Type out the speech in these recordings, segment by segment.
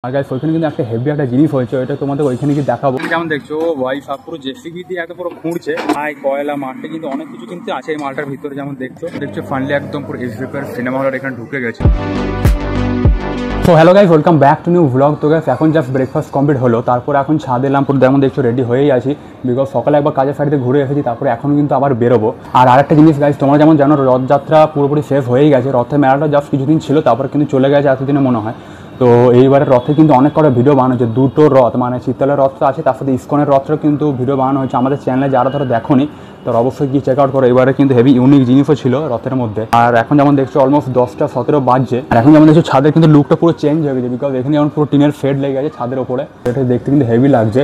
আর guys ওইখানে কিন্তু একটা হেভি একটা জিনিস হয়েছে, এটা তোমাদের ওইখানে কি দেখাবো। যেমন দেখছো ওয়াইফ পুরো জেসিবি দিয়ে একদম পুরো খুঁড়ছে, হাই কয়লা মাঠে কিন্তু অনেক কিছু কিন্তু আছে এই মালটার ভিতরে। যেমন দেখছো ফাইনালি একদম পুরো এসবিপির সিনেমা হলের এখানে ঢুকে গেছে। তো hello guys, welcome back to new blog. তো গাইস এখন জাস্ট ব্রেকফাস্ট কমপ্লিট হলো, তারপর এখন ছাদে এলাম। পুরো যেমন দেখছো রেডি হয়েই আছি, বিকজ সকালে একবার কাজের সাইডে ঘুরে এসেছি, তারপরে এখন কিন্তু আবার বেরোবো। আর আরেকটা জিনিস গাইস, তোমরা যেমন জানো রথযাত্রা পুরোপুরি শেষ হয়েই গেছে, রথের মেলাটা জাস্ট কিছুদিন ছিল, তারপর কিন্তু চলে গেছে এতদিনে মনে হয়। তো এইবারের রথে কিন্তু অনেক কটা ভিডিও বানানো হয়েছে, দুটো রথ মানে শীতলের রথটা আছে, তার সাথে ইস্কনের রথটাও কিন্তু ভিডিও বানানো হয়েছে। আমাদের চ্যানেলে যারা ধরো দেখোনি তার অবশ্যই গিয়ে চেক আউট করো। এবারে কিন্তু হেভি ইউনিক জিনিসও ছিল রথের মধ্যে। আর এখন যেমন দেখছো অলমোস্ট 10টা 17 বাজছে, আর এখন যেমন দেখছো ছাদের কিন্তু লুকটা পুরো চেঞ্জ হয়ে গেছে, বিকজ এখানে যেমন পুরো টিনের শেড লেগে গেছে ছাদের ওপরে, এটা দেখতে কিন্তু হেভি লাগছে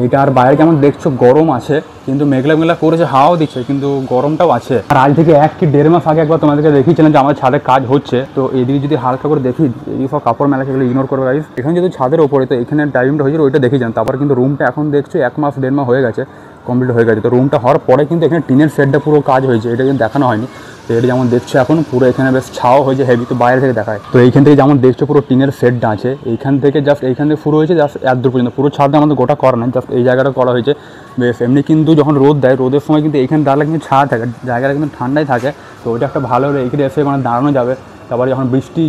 এইটা। আর বাইরে যেমন দেখছো গরম আছে, কিন্তু মেঘলা মেঘলা করেছে, হাওয়াও দিচ্ছে, কিন্তু গরমটাও আছে। আর আজ থেকে 1 কি 1.5 মাস আগে একবার তোমাদেরকে দেখিয়েছিলাম যে আমাদের ছাদে কাজ হচ্ছে। তো এইদিকে যদি হালকা করে দেখি, এই সব কাপড় মেলা সেগুলো ইগনোর করবে গাইস। এখানে যদি ছাদের ওপরে, তো এখানে টাইমটা হয়েছিল ওইটা দেখে যান। তারপর কিন্তু রুমটা এখন দেখছো 1 মাস 1.5 মাস হয়ে গেছে, কমপ্লিট হয়ে গেছে। তো রুমটা হওয়ার পরে কিন্তু এখানে টিনের সেটটা পুরো কাজ হয়েছে, এটা কিন্তু দেখানো হয়নি। তো এটা যেমন দেখছো এখন পুরো এখানে বেশ ছাও হয়েছে হেভি, তো বাইরে থেকে দেখায়। তো এইখান থেকে যেমন দেখছো পুরো টিনের সেটটা আছে, এইখান থেকে জাস্ট এইখান থেকে শুরু হয়েছে জাস্ট এতদূর পর্যন্ত। পুরো ছাদে আমাদের গোটা করা না, জাস্ট এই জায়গাটা করা হয়েছে বেশ। এমনি কিন্তু যখন রোদ দেয়, রোদের সময় কিন্তু এইখানে দাঁড়ালে কিন্তু ছায়া থাকে, জায়গাটা কিন্তু ঠান্ডাই থাকে। তো ওইটা একটা ভালো হলে এইখানে এসে মানে দাঁড়ানো যাবে। তারপরে যখন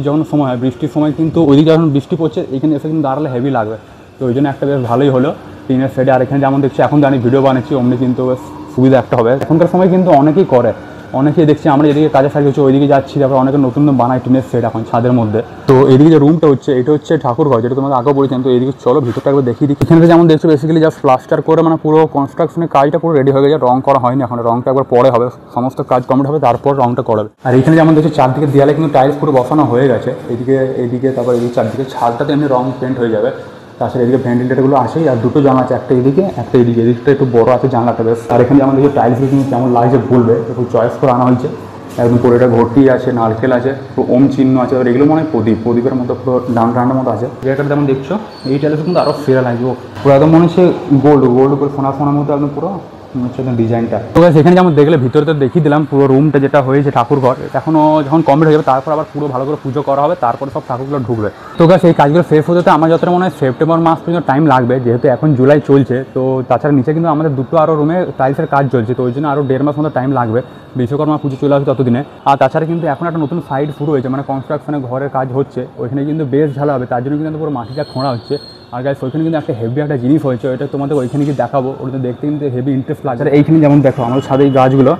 যখন সময় হয়, বৃষ্টির সময় কিন্তু ওইদিকে যখন বৃষ্টি পড়ছে, এইখানে এসে কিন্তু দাঁড়ালে হেভি লাগবে। তো ওই জন্য একটা বেশ ভালোই হলো টিনের সেটে। আর এখানে যেমন দেখছি এখন জানি ভিডিও বানাচ্ছি, অমনি কিন্তু বেশ সুবিধা একটা হবে। এখনকার সময় কিন্তু অনেকেই করে, অনেকেই দেখছি আমরা যেদিকে কাজের সাইড হচ্ছে ওইদিকে যাচ্ছি, তারপর অনেকে নতুন বানায় টিনের সেট এখন ছাদের মধ্যে। তো এইদিকে যে রুমটা হচ্ছে এটা হচ্ছে ঠাকুরঘর, যেটা তোমাকে আগেও বলেছিলাম। তো এইদিকে চলো ভিতরটা একবার দেখিয়ে দিই। এখানে যেমন দেখছো বেসিক্যালি জাস্ট প্লাস্টার করে মানে পুরো কনস্ট্রাকশনের কাজটা পুরো রেডি হয়ে গেছে, রং করা হয়নি এখন, রংটা একবার পরে হবে, সমস্ত কাজ কমপ্লিট হবে তারপর রংটা করাবে। আর এখানে যেমন দেখছো চারদিকে দেয়ালে কিন্তু টাইলস পুরো বসানো হয়ে গেছে, এইদিকে তারপর এইদিকে চারদিকে ছাদটাতে এমনি রং পেন্ট হয়ে যাবে। তাছাড়া এদিকে ভেন্টিলেটারগুলো আছেই, আর দুটো জানলা আছে, একটা এদিকে একটা এদিকে, এদিকটা একটু বড় আছে জানলাটা বেশ। আর এখানে যেমন দেখি টাইলসগুলো কিন্তু কেমন লাগছে বলবে, একটু চয়েস করে আনা হয়েছে একদম। পুরো এটা ঘটি আছে, নারকেল আছে, পুরো ওম চিহ্ন আছে, আর এগুলো মানে প্রদীপের মতো পুরো ডান্ডার মতো আছে। এটা যেমন দেখছো এই টাইলস কিন্তু আরও সেরা লাগবে, পুরো একদম মনে হচ্ছে গোল্ড করে সোনার মতো একদম পুরো হচ্ছে ডিজাইনটা। তো সেখানে যেমন দেখলে ভিতরে তো দেখিয়ে দিলাম পুরো রুমটা যেটা হয়েছে ঠাকুরঘর। এখনও যখন কমপ্লিট হয়ে যাবে তারপর আবার পুরো ভালো করে পুজো করা হবে, তারপরে সব ঠাকুরগুলো ঢুকবে। তো সেই কাজগুলো শেষ হতে আমার যতটা মনে হয় সেপ্টেম্বর মাস পর্যন্ত টাইম লাগবে, যেহেতু এখন জুলাই চলছে। তো তাছাড়া নিচে কিন্তু আমাদের দুটো আরও রুমে টাইলসের কাজ চলছে, তো ওই জন্য আরও 1.5 মাস মতো টাইম লাগবে, বিশ্বকর্মা পুজো চলে আসবে ততদিনে। আর তাছাড়া কিন্তু এখন একটা নতুন সাইড শুরু হয়েছে, মানে কনস্ট্রাকশনের ঘরের কাজ হচ্ছে, ওইখানে কিন্তু বেশ ঝালা হবে, তার জন্য কিন্তু পুরো মাটিটা খোঁড়া হচ্ছে। আর গাইস ওইখানে কিন্তু একটা হেভি একটা জিনিস হয়েছে, এটা তোমাদের ওইখানে কি দেখাবো, ওটা দেখতে কিন্তু হেভি ইন্টারেস্ট লাগছে। আর এইখানে যেমন দেখো আমাদের ছাদে এই গাছগুলো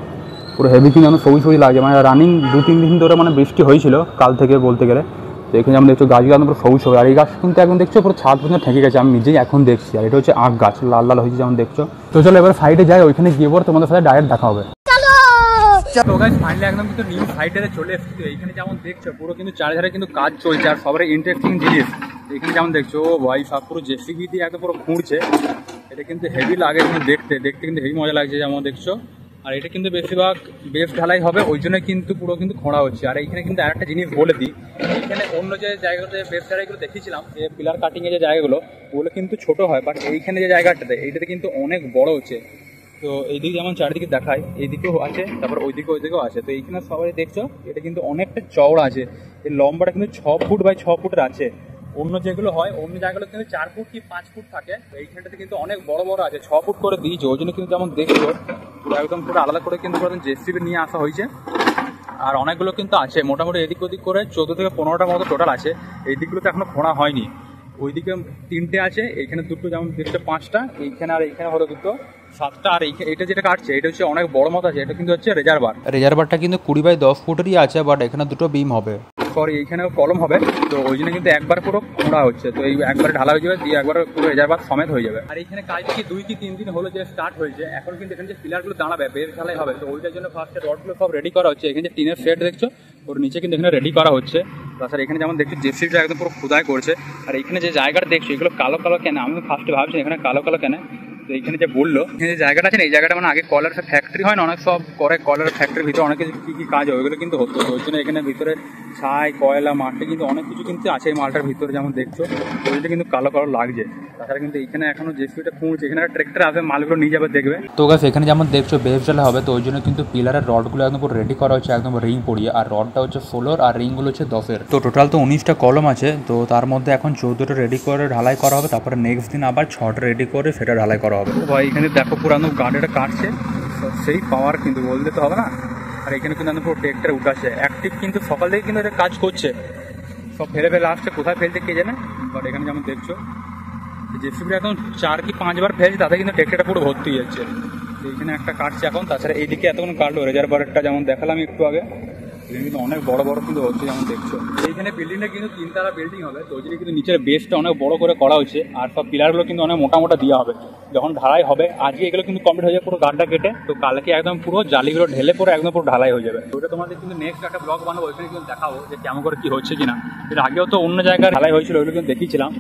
পুরো হেভি কিন্তু যেমন সবুজ লাগছে, মানে রানিং 2-3 দিন ধরে মানে বৃষ্টি হয়েছিল কাল থেকে বলতে গেলে। তো এখানে যেমন দেখছো গাছগুলো একদম পুরো সবুজ হবে, আর এই গাছ কিন্তু এখন দেখছো পুরো ছাদ পর্যন্ত ঠেকে গেছে, আমি নিজেই এখন দেখছি। আর এটা হচ্ছে আখ গাছ, লাল লাল হয়েছে যেমন দেখছো। তো চলো এবার সাইডে যাই, ওইখানে গিয়ে পর তোমাদের সাথে ডাইরেক্ট দেখা হবে। তো গাইস ফাইনালি একদম কিন্তু নিউ সাইডে চলে এসেছি। এইখানে যেমন দেখছো পুরো কিন্তু চারিধারে কিন্তু কাজ চলছে, আর সবার ইন্টারেস্টিং জিনিস এখানে যেমন দেখছো ওয়াইফ পুরো জেসিবি দিয়ে একদম পুরো খুঁড়ছে, এটা কিন্তু হেভি লাগে কিন্তু দেখতে কিন্তু হেভি মজা লাগছে যেমন দেখছো। আর এটা কিন্তু বেশিরভাগ বেস ঢালাই হবে, ওই জন্য কিন্তু পুরো কিন্তু খোঁড়া হচ্ছে। আর এইখানে কিন্তু আরেকটা জিনিস বলে দিই, এইখানে অন্য যে জায়গাতে বেস ঢালাইগুলো দেখিয়েছিলাম যে পিলার কাটিংয়ে যে জায়গাগুলো, ওগুলো কিন্তু ছোট হয়, বাট এইখানে যে জায়গাটাতে এইটাতে কিন্তু অনেক বড় হচ্ছে। তো এইদিকে যেমন চারিদিকে দেখায়, এইদিকেও আছে, তারপর ওইদিকেও আছে। তো এইখানে সবাই দেখছো এটা কিন্তু অনেকটা চওড়া আছে, এই লম্বাটা কিন্তু 6 ফুট বাই 6 ফুটের আছে। অন্য যেগুলো হয় অন্য জায়গাগুলো কিন্তু 4 ফুট কি 5 ফুট থাকে, এইখানটাতে কিন্তু অনেক বড় বড় আছে, 6 ফুট করে দিয়েছে। ওই জন্য কিন্তু যেমন দেখছো পুরো একদম পুরো আলাদা করে কিন্তু জেসিবি নিয়ে আসা হয়েছে। আর অনেকগুলো কিন্তু আছে, মোটামুটি এদিক ওদিক করে 14 থেকে 15টা মতো টোটাল আছে। এই দিকগুলোতে এখনো খোঁড়া হয়নি, ওইদিকে 3টে আছে, এইখানে 2টো, যেমন দেখছো 5টা, এইখানে আর এইখানে হলো 2টো, 7টা। আর এটা যেটা কাটছে এটা হচ্ছে অনেক বড় মতো আছে, এটা কিন্তু হচ্ছে রেজারবারটা কিন্তু 20 বাই 10 ফুটেরই আছে, বাট এখানে 2টো বিম হবে, সরি এইখানেও কলম হবে। তো ওই জন্য কিন্তু একবার পুরো খোঁড়া হচ্ছে, তো এই একবারে ঢালা হয়ে যাবে, দিয়ে একবার পুরো রেজারবার সমেত হয়ে যাবে। আর এইখানে কাজ কি 2 কি 3 দিন হলো যে স্টার্ট হয়েছে, এখন কিন্তু এখানে যে পিলারগুলো দাঁড়াবে বেস ঢালাই হবে, তো ওইটার জন্য ফার্স্টে রডগুলো সব রেডি করা হচ্ছে। এখানে যে টিনের সেট দেখছো ওর নিচে কিন্তু এখানে রেডি করা হচ্ছে। তাছাড়া এখানে যেমন দেখছো জেসিবিটা একদম পুরো খোদাই করছে। আর এখানে যে জায়গাটা দেখছো এগুলো কালো কালো কেন, আমি ফার্স্টে ভাবছি এখানে কালো কালো কেন, তো এইখানে যে বললো যে জায়গাটা আছে না, এই জায়গাটা মানে আগে কয়লার ফ্যাক্টরি হয় না, অনেক সব করে কয়লার ফ্যাক্টরির ভিতরে অনেক কিছু কী কী কাজ হয় ওইগুলো কিন্তু হতো। তো ওই জন্য এখানে ভিতরে ছাই কয়লা মাটি কিন্তু অনেক কিছু কিন্তু আছে এই মালটার ভিতরে, যেমন দেখছো ওইটা কিন্তু কালো কালো লাগছে। তাছাড়া কিন্তু এখানে এখনো জেসিবিটা খুঁড়ছে, এখানে একটা ট্রেক্টর আসবে মালগুলো নিয়ে যাবে দেখবে। তো গাছ এখানে যেমন দেখছো বেস ঢালা হবে, তো ওই জন্য কিন্তু পিলারের রডগুলো একদম পুরো রেডি করা হচ্ছে, একদম রিং পড়িয়ে। আর রডটা হচ্ছে 16 আর রিংগুলো হচ্ছে 10-এর। তো টোটাল তো 19টা কলম আছে, তো তার মধ্যে এখন 14টা রেডি করে ঢালাই করা হবে, তারপরে নেক্সট দিন আবার 6টা রেডি করে সেটা ঢালাই করা হবে। ভাই এখানে দেখো পুরানো গাড়িটা কাটছে, সেই পাওয়ার কিন্তু বলতে তো হবে না। আর এখানে কিন্তু পুরো ট্রেক্টর উঠাচ্ছে অ্যাক্টিভ, কিন্তু সকাল থেকে কিন্তু এটা কাজ করছে, সব ফেলে ফেলে আসছে, কোথায় ফেলতে কে জানে। বাট এখানে যেমন দেখছো জেসিবিটা এখন 4 কি 5 বার ফেলছে, তাতে কিন্তু ট্রেক্টরটা পুরো ভর্তি হয়ে যাচ্ছে। এইখানে একটা কাটছে এখন, তাছাড়া এইদিকে এতক্ষণ কাটলো রেজার্ভারটা, যেমন দেখালাম একটু আগে, এখানে কিন্তু অনেক বড় বড় কিন্তু হচ্ছে যেমন দেখছো। এইখানে বিল্ডিংটা কিন্তু 3 তলা বিল্ডিং হবে, তো ওই জন্য কিন্তু নিচের বেসটা অনেক বড় করে করা হচ্ছে। আর সব পিলারগুলো কিন্তু অনেক মোটা মোটা দেওয়া হবে, যখন ঢালাই হবে আজকে এগুলো কিন্তু কমপ্লিট হয়ে যাবে পুরো গাড্ডা কেটে, তো কালকে একদম পুরো জালিগুলো ঢেলে পরে একদম পুরো ঢালাই হয়ে যাবে। ওইটা তোমাদের কিন্তু নেক্সট একটা ব্লগ বানাবো, ওইখানে কিন্তু দেখাবো যে কেমন করে কি হচ্ছে কিনা। এর আগেও তো অন্য জায়গায় ঢালাই হয়েছিল, ওইগুলো কিন্তু দেখিয়েছিলাম।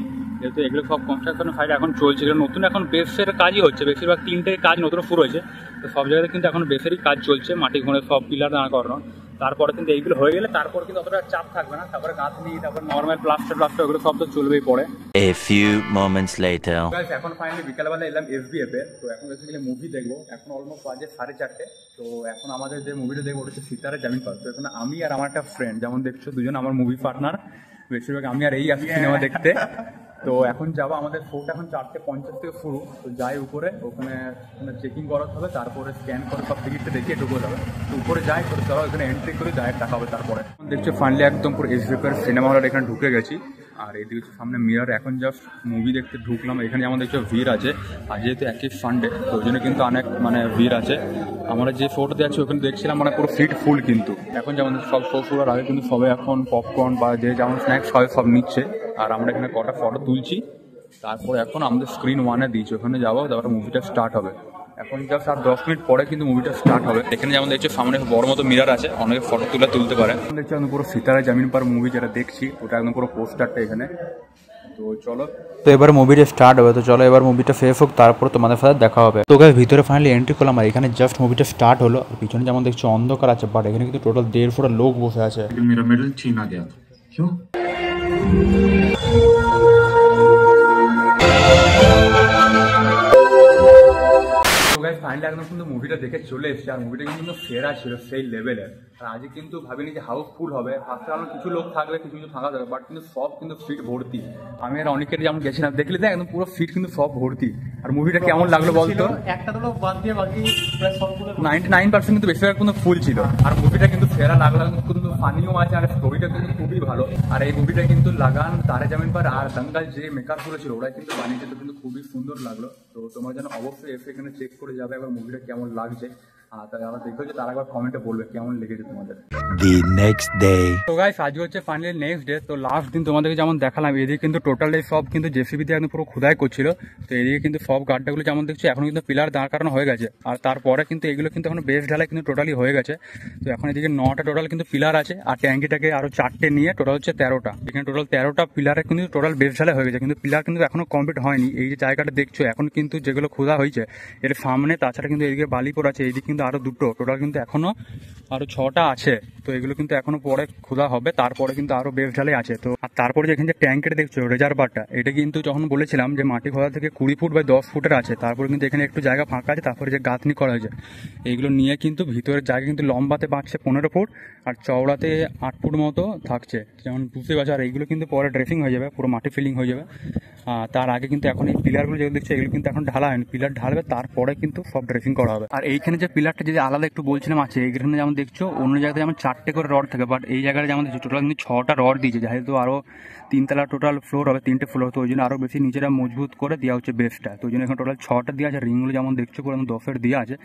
যেহেতু এগুলো সব কনস্ট্রাকশনের ফাইল এখন চলছে, এগুলো নতুন এখন বেসের কাজই হচ্ছে, বেশিরভাগ 3টে কাজ নতুন শুরু হয়েছে। তো সব জায়গাতে কিন্তু এখন বেসেরই কাজ চলছে, মাটি ঘুরে সব পিলার দাঁড়া করানো। তারপরে কিন্তু এইগুলো হয়ে গেলে তারপর কিন্তু অতটা চাপ থাকবে না, তারপরে গাঁথনি, তারপরে নর্মাল প্লাস্টার ওগুলো সব তো চলবেই পরে। A few moments later. এখন ফাইনালি বিকালবেলা এলাম SBF এ, তো এখন বেসিক্যালি মুভি দেখবো। এখন অলমোস্ট বাজে 4:30। তো এখন আমাদের যে মুভিটা দেখবো ওটা হচ্ছে সিতারে জামিন পার। তো এখন আমি আর আমার একটা ফ্রেন্ড, যেমন দেখছো দুজন আমার মুভি পার্টনার, বেশিরভাগ আমি আর এই আসি সিনেমা দেখতে। তো এখন যাবো, আমাদের শোটা এখন 4:50 থেকে শুরু। তো যাই উপরে, ওখানে চেকিং করাতে হবে, তারপরে স্ক্যান করে সব টিকিটটা দেখে ঢুকে যাবে। তো উপরে যাই, করে চলো এখানে এন্ট্রি করে যাই, টাকা হবে। তারপরে দেখছো ফাইনালি একদম পুরো SBF এর সিনেমা হলের এখানে ঢুকে গেছি। আর এদিকে হচ্ছে সামনে মিরর, এখন জাস্ট মুভি দেখতে ঢুকলাম। এখানে যেমন দেখছো ভিড় আছে, আর যেহেতু একই সানডে তো ওই জন্য কিন্তু অনেক ভিড় আছে। আমরা যে শোটাতে আছি ওখানে দেখছিলাম পুরো সিট ফুল, কিন্তু এখন যেমন সব শো শুরুর আগে কিন্তু সবাই এখন পপকর্ন বা যে যেমন স্ন্যাক্স হয় সব নিচ্ছে। আর আমরা এখানে কটা ফটো তুলছি, তারপরে এখন আমাদের স্ক্রিন 1-এ দিয়েছি, ওখানে যাবো, তারপরে মুভিটা স্টার্ট হবে। এখন জাস্ট আর 10 মিনিট পরে কিন্তু মুভিটা স্টার্ট হবে। এখানে যেমন দেখছো সামনে বড় মতো মিরর আছে, অনেকে ফটো তুলতে পারে। দেখছি আমি পুরো সিতারা জামিন পার মুভি যেটা দেখছি, ওটা একদম পুরো পোস্টারটা এখানে। তো চলো, তো এবার মুভিটা স্টার্ট হবে। তো চলো এবার মুভিটা শেষ হোক, তারপর তোমাদের সাথে দেখা হবে। তো গাইস ভিতরে ফাইনালি এন্ট্রি করলাম, আর এখানে জাস্ট মুভিটা স্টার্ট হলো। আর পিছনে যেমন দেখছো অন্ধকার আছে, বাট এখানে কিন্তু টোটাল 1.5 ফুট লোক বসে আছে। मेरा मेडल छीना गया क्यों? ফাইনালি একদম কিন্তু মুভিটা দেখে চলে এসেছে, আর মুভিটা কিন্তু সেরা ছিল সেই লেভেলের। আর আজকে কিন্তু ভাবিনি যে হাউসফুল হবে, ফার্স্টে আমার কিছু লোক থাকবে, কিছু কিছু ফাঁকা থাকবে, বাট কিন্তু সব কিন্তু সিট ভর্তি। আমি আর অনেকের যেমন গেছিলাম দেখলি তো একদম পুরো সিট কিন্তু সব ভর্তি। আর মুভিটা কেমন লাগলো বলতো? একটা তো বাদ দিয়ে বাকি প্রায় সবগুলো 99% কিন্তু বেশিরভাগ কিন্তু ফুল ছিল। আর মুভিটা কিন্তু সেরা লাগলো, কিন্তু ফানিও আছে, আর স্টোরিটা কিন্তু খুবই ভালো। আর এই মুভিটা কিন্তু লাগান, তারে জামিন পার আর দঙ্গল যে মেকারগুলো ছিল ওরা কিন্তু বানিয়েছে, তো কিন্তু খুবই সুন্দর লাগলো। তো তোমরা যেন অবশ্যই এসে এখানে চেক করে যাবে একবার মুভিটা কেমন লাগছে। আর তাই আমরা দেখেছি, তার একবার কমেন্টে বলবে কেমন লেগেছে তোমাদের। The next day. তো গাইস আজকে হচ্ছে ফাইনালি নেক্সট ডে। তো লাস্ট দিন তোমাদেরকে যেমন দেখালাম, এদিকে কিন্তু টোটালি সব কিন্তু জেসিবি দিয়ে একদম পুরো খোদাই করছিল। তো এদিকে কিন্তু সব গাড্ডাগুলো যেমন দেখছো এখন কিন্তু পিলার দাঁড় করানো হয়ে গেছে। আর তারপরে কিন্তু এগুলো কিন্তু এখন বেস ঢালাই কিন্তু টোটালি হয়ে গেছে। তো এখন এদিকে 9টা টোটাল কিন্তু পিলার আছে, আর ট্যাঙ্কিটাকে আরো 4টে নিয়ে টোটাল হচ্ছে 13টা। এখানে টোটাল 13টা পিলারে কিন্তু টোটাল বেস ঢালাই হয়ে গেছে, কিন্তু পিলার কিন্তু এখনো কমপ্লিট হয়নি। এই যে জায়গাটা দেখছো এখন কিন্তু যেগুলো খোদা হয়েছে এর সামনে, তাছাড়া কিন্তু এদিকে বালিপুর আছে, এইদিকে কিন্তু আরো 2টো, টোটাল কিন্তু এখনো আরো 6টা আছে। তো এগুলো কিন্তু এখনো পরে খোদা হবে, তারপরে কিন্তু আরো বেস ঢালাই আছে। তো আর তারপরে যেখানে যে ট্যাঙ্কের দেখছো রেজার্ভারটা, এটা কিন্তু যখন বলেছিলাম যে মাটি খোদা থেকে 20 ফুট বা 10 ফুটের আছে, তারপরে কিন্তু এখানে একটু জায়গা ফাঁকা আছে, তারপরে যে গাঁথনি করা হয়েছে এইগুলো নিয়ে কিন্তু ভিতরের জায়গা কিন্তু লম্বাতে বাড়ছে 15 ফুট আর চওড়াতে 8 ফুট মতো থাকছে, যেমন বুঝতে পারছো। আর এইগুলো কিন্তু পরে ড্রেসিং হয়ে যাবে, পুরো মাটি ফিলিং হয়ে যাবে। তার আগে কিন্তু এখন এই পিলারগুলো যেগুলো দেখছো এগুলো কিন্তু এখন ঢালা হয়নি, পিলার ঢালবে তারপরে কিন্তু সব ড্রেসিং করা হবে। আর এইখানে যে পিলারটা যদি আলাদা একটু বলছিলাম আছে, এইখানে যেমন দেখছো অন্য জায়গায় যেমন 4টে করে রড থাকে, বাট এই জায়গায় যেমন দেখছো টোটাল কিন্তু 6টা রড দিয়েছে, যেহেতু আরো 3 তলা টোটাল ফ্লোর হবে, 3টে ফ্লোর, তো ওই জন্য আরো বেশি নিচেরা মজবুত করে দেওয়া হচ্ছে বেসটা। তো ওই জন্য এখন টোটাল 6টা দেওয়া আছে, রিংগুলো যেমন দেখছো পুরো 10-এর দেওয়া আছে।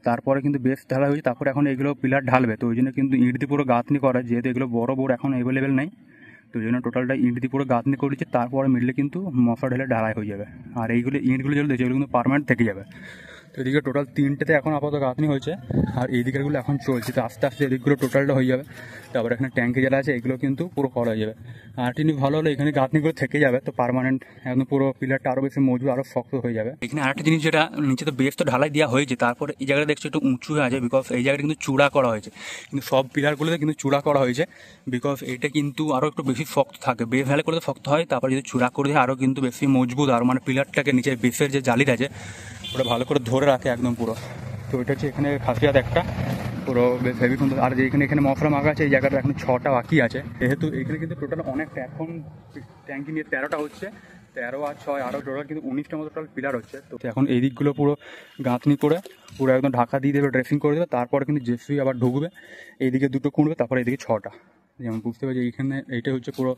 তারপরে কিন্তু বেস ঢালা হয়েছে, তারপরে এখন এগুলো পিলার ঢালবে। তো ওই জন্য কিন্তু ইট দিয়ে পুরো গাঁথনি করা, যেহেতু এগুলো বড় বড় এখন অ্যাভেলেবেল নেই, তো ওই জন্য টোটালটা ইট দিয়ে পুরো গাঁথনি করেছে, তারপরে মিডলে কিন্তু মশা ঢেলে ঢালাই হয়ে যাবে। আর এইগুলো ইটগুলো যেগুলো দেখছে এগুলো কিন্তু পার্মানেন্ট থেকে যাবে। তো এদিকে টোটাল 3টেতে এখন আপাতত গাঁথনি হয়েছে, আর এই দিকেরগুলো এখন চলছে। তো আস্তে আস্তে এদিকগুলো টোটালটা হয়ে যাবে। তারপরে এখানে ট্যাঙ্কি যারা আছে এগুলো কিন্তু পুরো করা হয়ে যাবে। আর তিনি ভালো হলো এখানে গাঁথনিগুলো থেকে যাবে, তো পার্মানেন্ট একদম পুরো পিলারটা আরও বেশি মজবুত, আরও শক্ত হয়ে যাবে। এখানে আরেকটা জিনিস, যেটা নিচে তো বেস তো ঢালাই দেওয়া হয়েছে, তারপরে এই জায়গাটা দেখছো একটু উঁচু হয়ে আছে, বিকজ এই জায়গাটা কিন্তু চূড়া করা হয়েছে। কিন্তু সব পিলারগুলোতে কিন্তু চূড়া করা হয়েছে, বিকজ এটা কিন্তু আরও একটু বেশি শক্ত থাকে। বেস ঢালাই করলে শক্ত হয়, তারপরে যদি চূড়া করে দেয় আরও কিন্তু বেশি মজবুত, আর মানে পিলারটাকে নিচে বেসের যে জালিটা আছে ওটা ভালো করে ধরে রাখে একদম পুরো। তো এটা হচ্ছে এখানে খাসিয়াত একটা পুরো বেশ হেভি সুন্দর। আর যে এখানে মশলা মাখা আছে, এই জায়গাটা এখন 6টা বাকি আছে। যেহেতু এখানে কিন্তু টোটাল অনেকটা, এখন ট্যাঙ্কি নিয়ে 13টা হচ্ছে, 13 আর 6 আরও টোটাল কিন্তু 19টা মতো টোটাল পিলার হচ্ছে। তো এখন এই দিকগুলো পুরো গাঁথনি করে পুরো একদম ঢাকা দিয়ে দেবে, ড্রেসিং করে দেবে। তারপরে কিন্তু জেসি আবার ঢুকবে, এইদিকে 2টো কুঁড়বে, তারপরে এইদিকে 6টা। যেমন বুঝতে পারছি এইখানে এইটা হচ্ছে পুরো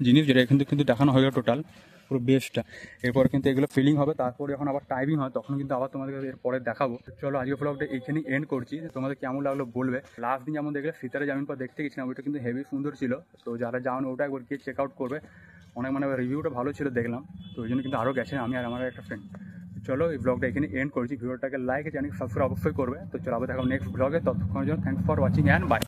জিনিস, যেটা কিন্তু দেখানো হয়ে গেল টোটাল পুরো বেসটা। এরপর কিন্তু এগুলো ফিলিং হবে, তারপরে যখন আবার টাইমিং হয় তখন কিন্তু আবার তোমাদের এরপরে দেখাবো। চলো আজকে ব্লগটা এইখানেই এন্ড করছি। তোমাদের কেমন লাগলো বলবে। লাস্ট দিন যেমন দেখলে সিতারা জামিন পর দেখতে গেছিলাম, ওইটা কিন্তু হেভি সুন্দর ছিল। তো যারা যাওনি ওটা একবার গিয়ে চেক আউট করবে, অনেক মানে রিভিউটা ভালো ছিল দেখলাম, তো ওই জন্য কিন্তু আরও গেছে আমি আর আমার একটা ফ্রেন্ড। চলো এই ব্লগটা এখানে এন্ড করছি। ভিডিওটাকে লাইক চ্যানেল সাবস্ক্রাইব অবশ্যই করবে। তো চলো আবার দেখাবো নেক্সট ব্লগে, ততক্ষণের জন্য thanks for watching and by.